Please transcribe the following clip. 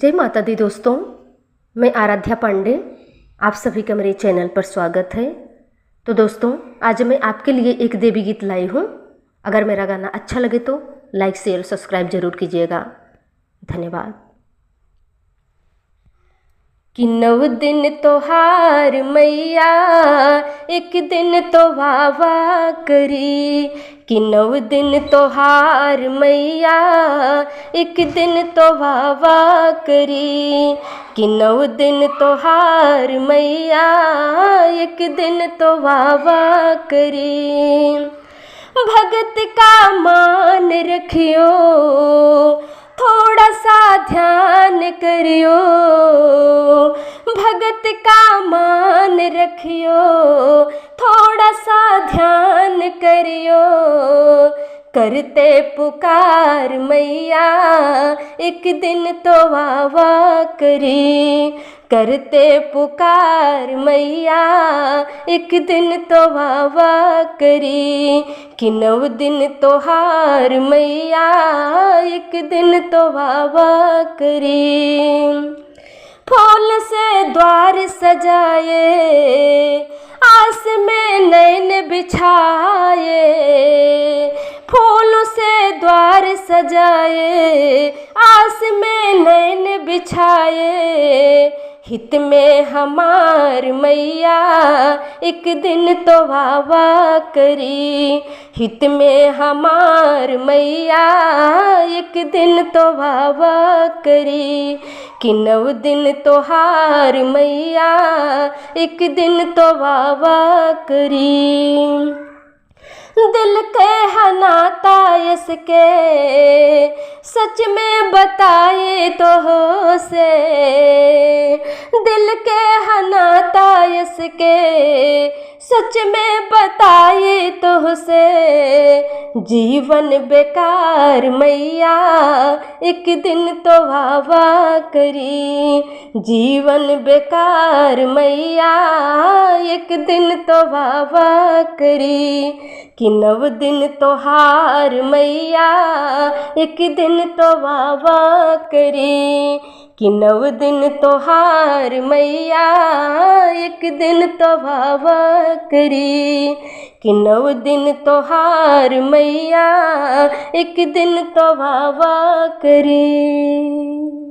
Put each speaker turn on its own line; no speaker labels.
जय माता दी दोस्तों, मैं आराध्या पांडे, आप सभी का मेरे चैनल पर स्वागत है। तो दोस्तों, आज मैं आपके लिए एक देवी गीत लाई हूँ। अगर मेरा गाना अच्छा लगे तो लाइक शेयर सब्सक्राइब जरूर कीजिएगा। धन्यवाद। कि 9 दिन तोहार मैया एक दिन तो वावा करी, कि 9 दिन तोहार मैया एक दिन तो वावा करी, कि 9 दिन तोहार मैया एक दिन तो वावा करी। भगत का मान रखियो, थोड़ा सा ध्यान करियो, भगत का मान रखियो, थोड़ा सा ध्यान करियो। करते पुकार मैया एक दिन तो वावा करी, करते पुकार मैया एक दिन तो वावा करी, कि 9 दिन तोहार मैया एक दिन तो वावा करी। फूल से द्वार सजाए, आस में नैन बिछाए, फूलों से द्वार सजाए, आस में नैन बिछाए। हित में हमार मैया एक दिन तो वावा करी, हित में हमार मैया एक दिन तो वावा करी, कि 9 दिन तोहार मैया एक दिन तो वावा करी। दिल के हनाता इसके सच में बताए तो हो से, दिल के हनाता इसके सच में बताए तो से। जीवन बेकार मैया एक दिन तो वावा करी, जीवन बेकार मैया एक दिन तो वावा करी, कि 9 दिन तोहार मैया एक दिन तो वावा करी, कि 9 दिन तोहार मैया एक दिन तो वावा करी, कि 9 दिन तोहार मैया एक दिन तो वावा करी।